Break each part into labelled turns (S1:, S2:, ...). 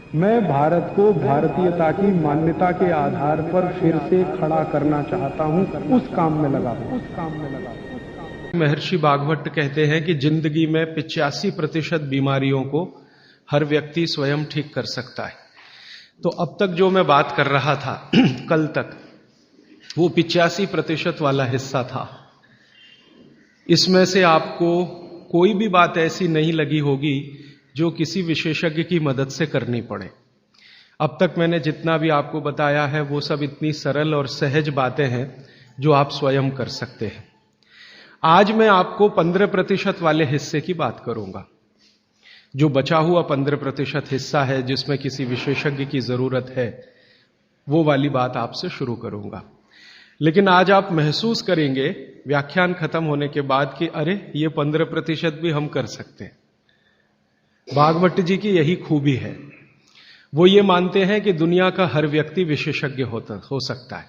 S1: मैं भारत को भारतीयता की मान्यता के आधार पर फिर से खड़ा करना चाहता हूं, उस काम में लगा हूं।
S2: महर्षि भागवत कहते हैं कि जिंदगी में 85% बीमारियों को हर व्यक्ति स्वयं ठीक कर सकता है। तो अब तक जो मैं बात कर रहा था कल तक, वो 85% वाला हिस्सा था। इसमें से आपको कोई भी बात ऐसी नहीं लगी होगी जो किसी विशेषज्ञ की मदद से करनी पड़े। अब तक मैंने जितना भी आपको बताया है वो सब इतनी सरल और सहज बातें हैं जो आप स्वयं कर सकते हैं। आज मैं आपको 15% वाले हिस्से की बात करूंगा। जो बचा हुआ 15% हिस्सा है जिसमें किसी विशेषज्ञ की जरूरत है, वो वाली बात आपसे शुरू करूंगा। लेकिन आज आप महसूस करेंगे व्याख्यान खत्म होने के बाद कि अरे ये 15% भी हम कर सकते हैं। भागवत जी की यही खूबी है। वो ये मानते हैं कि दुनिया का हर व्यक्ति विशेषज्ञ हो सकता है,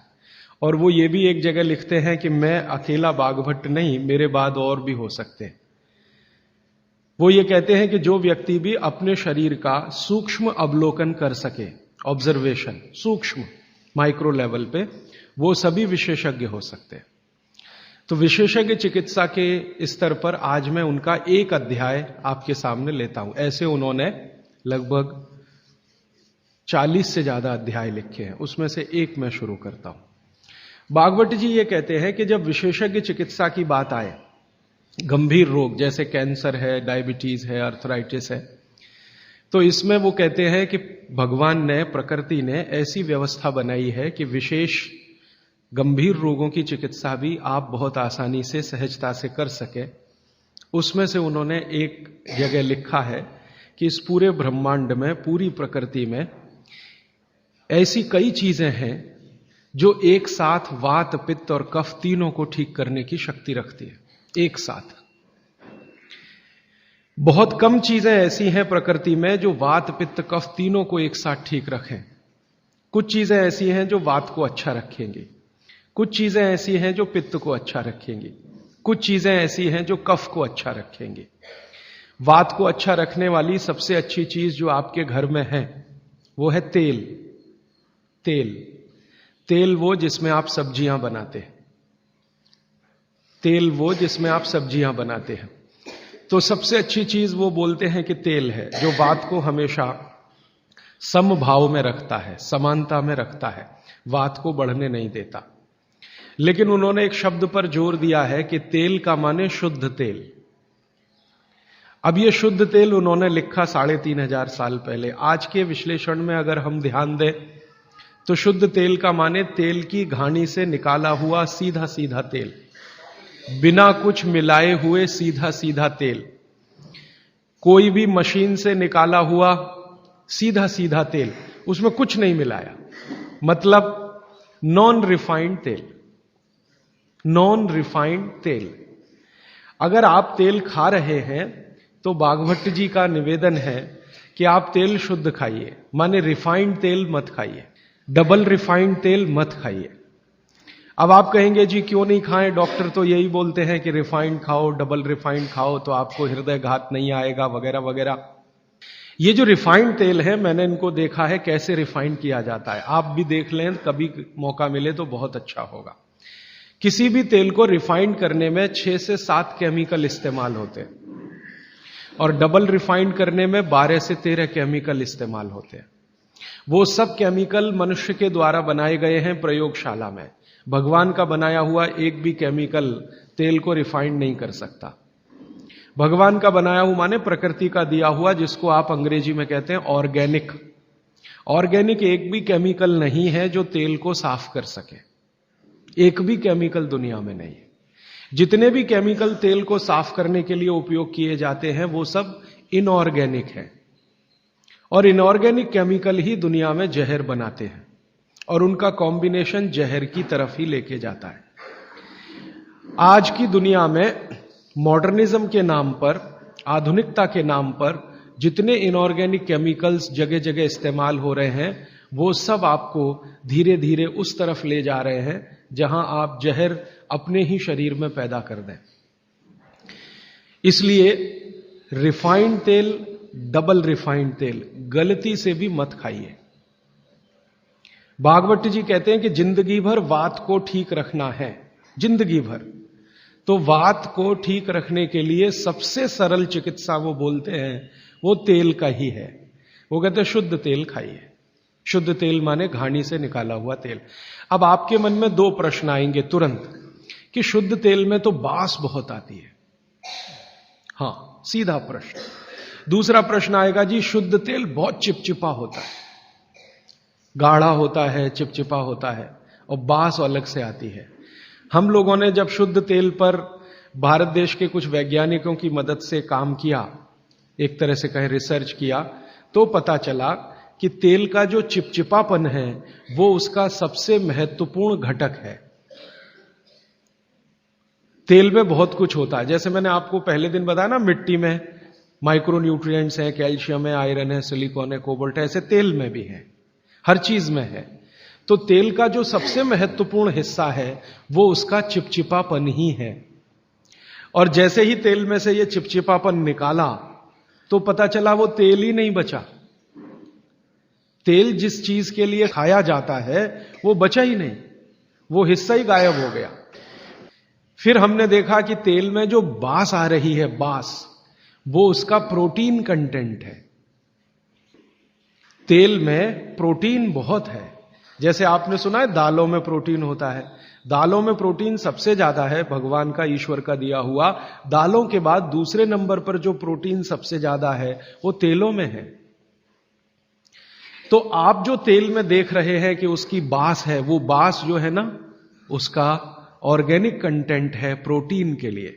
S2: और वो ये भी एक जगह लिखते हैं कि मैं अकेला भागवत नहीं, मेरे बाद और भी हो सकते हैं। वो ये कहते हैं कि जो व्यक्ति भी अपने शरीर का सूक्ष्म अवलोकन कर सके, ऑब्जर्वेशन सूक्ष्म माइक्रो लेवल पे, वो सभी विशेषज्ञ हो सकते हैं। तो विशेषज्ञ चिकित्सा के स्तर पर आज मैं उनका एक अध्याय आपके सामने लेता हूं। ऐसे उन्होंने लगभग 40 से ज्यादा अध्याय लिखे हैं, उसमें से एक मैं शुरू करता हूं। भागवत जी ये कहते हैं कि जब विशेषज्ञ चिकित्सा की बात आए, गंभीर रोग जैसे कैंसर है, डायबिटीज है, अर्थराइटिस है, तो इसमें वो कहते हैं कि भगवान ने, प्रकृति ने ऐसी व्यवस्था बनाई है कि विशेष गंभीर रोगों की चिकित्सा भी आप बहुत आसानी से, सहजता से कर सके। उसमें से उन्होंने एक जगह लिखा है कि इस पूरे ब्रह्मांड में, पूरी प्रकृति में ऐसी कई चीजें हैं जो एक साथ वात, पित्त और कफ तीनों को ठीक करने की शक्ति रखती है। एक साथ बहुत कम चीजें ऐसी हैं प्रकृति में जो वात, पित्त, कफ तीनों को एक साथ ठीक रखें। कुछ चीजें ऐसी हैं जो वात को अच्छा रखेंगी, कुछ चीजें ऐसी हैं जो पित्त को अच्छा रखेंगी, कुछ चीजें ऐसी हैं जो कफ को अच्छा रखेंगी। वात को अच्छा रखने वाली सबसे अच्छी चीज जो आपके घर में है वो है तेल। तेल तेल वो जिसमें आप सब्जियां बनाते हैं, तेल वो जिसमें आप सब्जियां बनाते हैं। तो सबसे अच्छी चीज वो बोलते हैं कि तेल है, जो वात को हमेशा समभाव में रखता है, समानता में रखता है, वात को बढ़ने नहीं देता। लेकिन उन्होंने एक शब्द पर जोर दिया है कि तेल का माने शुद्ध तेल। अब ये शुद्ध तेल उन्होंने लिखा 3500 साल पहले। आज के विश्लेषण में अगर हम ध्यान दें तो शुद्ध तेल का माने तेल की घानी से निकाला हुआ सीधा सीधा तेल, बिना कुछ मिलाए हुए सीधा सीधा तेल, कोई भी मशीन से निकाला हुआ सीधा सीधा तेल, उसमें कुछ नहीं मिलाया, मतलब नॉन रिफाइंड तेल। नॉन रिफाइंड तेल। अगर आप तेल खा रहे हैं तो भागवत जी का निवेदन है कि आप तेल शुद्ध खाइए, माने रिफाइंड तेल मत खाइए, डबल रिफाइंड तेल मत खाइए। अब आप कहेंगे जी क्यों नहीं खाएं, डॉक्टर तो यही बोलते हैं कि रिफाइंड खाओ, डबल रिफाइंड खाओ तो आपको हृदय घात नहीं आएगा, वगैरह वगैरह। ये जो रिफाइंड तेल है, मैंने इनको देखा है कैसे रिफाइंड किया जाता है। आप भी देख लें, कभी मौका मिले तो बहुत अच्छा होगा। किसी भी तेल को रिफाइंड करने में 6 से 7 केमिकल इस्तेमाल होते हैं, और डबल रिफाइंड करने में 12 से 13 केमिकल इस्तेमाल होते हैं। वो सब केमिकल मनुष्य के द्वारा बनाए गए हैं प्रयोगशाला में। भगवान का बनाया हुआ एक भी केमिकल तेल को रिफाइंड नहीं कर सकता। भगवान का बनाया हुआ माने प्रकृति का दिया हुआ, जिसको आप अंग्रेजी में कहते हैं ऑर्गेनिक। ऑर्गेनिक एक भी केमिकल नहीं है जो तेल को साफ कर सके, एक भी केमिकल दुनिया में नहीं है। जितने भी केमिकल तेल को साफ करने के लिए उपयोग किए जाते हैं वो सब इनऑर्गेनिक है, और इनऑर्गेनिक केमिकल ही दुनिया में जहर बनाते हैं, और उनका कॉम्बिनेशन जहर की तरफ ही लेके जाता है। आज की दुनिया में मॉडर्निज्म के नाम पर, आधुनिकता के नाम पर जितने इनऑर्गेनिक केमिकल्स जगह जगह इस्तेमाल हो रहे हैं, वो सब आपको धीरे धीरे उस तरफ ले जा रहे हैं जहां आप जहर अपने ही शरीर में पैदा कर दें। इसलिए रिफाइंड तेल डबल रिफाइंड तेल गलती से भी मत खाइए। भागवत जी कहते हैं कि जिंदगी भर वात को ठीक रखना है, जिंदगी भर। तो वात को ठीक रखने के लिए सबसे सरल चिकित्सा वो बोलते हैं वो तेल का ही है। वो कहते हैं शुद्ध तेल खाइए। शुद्ध तेल माने घानी से निकाला हुआ तेल। अब आपके मन में दो प्रश्न आएंगे तुरंत कि शुद्ध तेल में तो बास बहुत आती है। हां, सीधा प्रश्न। दूसरा प्रश्न आएगा जी शुद्ध तेल बहुत चिपचिपा होता है, गाढ़ा होता है, चिपचिपा होता है और बास अलग से आती है। हम लोगों ने जब शुद्ध तेल पर भारत देश के कुछ वैज्ञानिकों की मदद से काम किया, एक तरह से कहें रिसर्च किया, तो पता चला कि तेल का जो चिपचिपापन है वो उसका सबसे महत्वपूर्ण घटक है। तेल में बहुत कुछ होता है, जैसे मैंने आपको पहले दिन बताया ना, मिट्टी में माइक्रोन्यूट्रिएंट्स हैं, कैल्शियम है, आयरन है, सिलिकॉन है, कोबाल्ट है, ऐसे तेल में भी है, हर चीज में है। तो तेल का जो सबसे महत्वपूर्ण हिस्सा है वो उसका चिपचिपापन ही है। और जैसे ही तेल में से ये चिपचिपापन निकाला तो पता चला वो तेल ही नहीं बचा। तेल जिस चीज के लिए खाया जाता है वो बचा ही नहीं, वो हिस्सा ही गायब हो गया। फिर हमने देखा कि तेल में जो बास आ रही है, बास, वो उसका प्रोटीन कंटेंट है। तेल में प्रोटीन बहुत है। जैसे आपने सुना है दालों में प्रोटीन होता है, दालों में प्रोटीन सबसे ज्यादा है, भगवान का, ईश्वर का दिया हुआ। दालों के बाद दूसरे नंबर पर जो प्रोटीन सबसे ज्यादा है वो तेलों में है। तो आप जो तेल में देख रहे हैं कि उसकी बास है, वो बास जो है ना, उसका ऑर्गेनिक कंटेंट है प्रोटीन के लिए।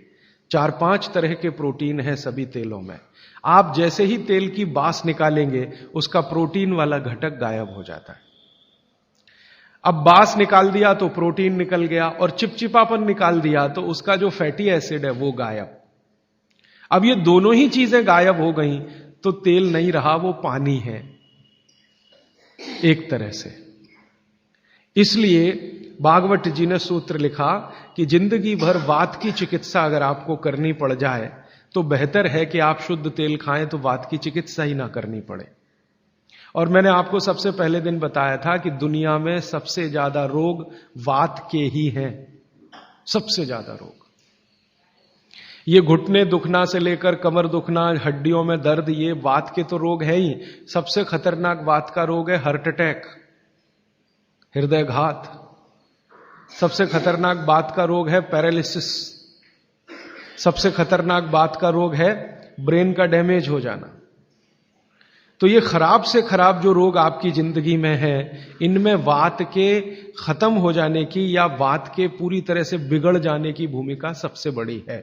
S2: 4-5 तरह के प्रोटीन है सभी तेलों में। आप जैसे ही तेल की बास निकालेंगे उसका प्रोटीन वाला घटक गायब हो जाता है। अब बास निकाल दिया तो प्रोटीन निकल गया, और चिपचिपापन निकाल दिया तो उसका जो फैटी एसिड है वो गायब। अब ये दोनों ही चीजें गायब हो गई तो तेल नहीं रहा, वो पानी है एक तरह से। इसलिए भागवत जी ने सूत्र लिखा कि जिंदगी भर वात की चिकित्सा अगर आपको करनी पड़ जाए तो बेहतर है कि आप शुद्ध तेल खाएं तो वात की चिकित्सा ही ना करनी पड़े। और मैंने आपको सबसे पहले दिन बताया था कि दुनिया में सबसे ज्यादा रोग वात के ही हैं, सबसे ज्यादा रोग। ये घुटने दुखना से लेकर कमर दुखना, हड्डियों में दर्द, ये वात के तो रोग है ही। सबसे खतरनाक वात का रोग है हार्ट अटैक, हृदयघात। सबसे खतरनाक बात का रोग है पैरालिसिस। सबसे खतरनाक बात का रोग है ब्रेन का डैमेज हो जाना। तो ये खराब से खराब जो रोग आपकी जिंदगी में है, इनमें वात के खत्म हो जाने की या वात के पूरी तरह से बिगड़ जाने की भूमिका सबसे बड़ी है।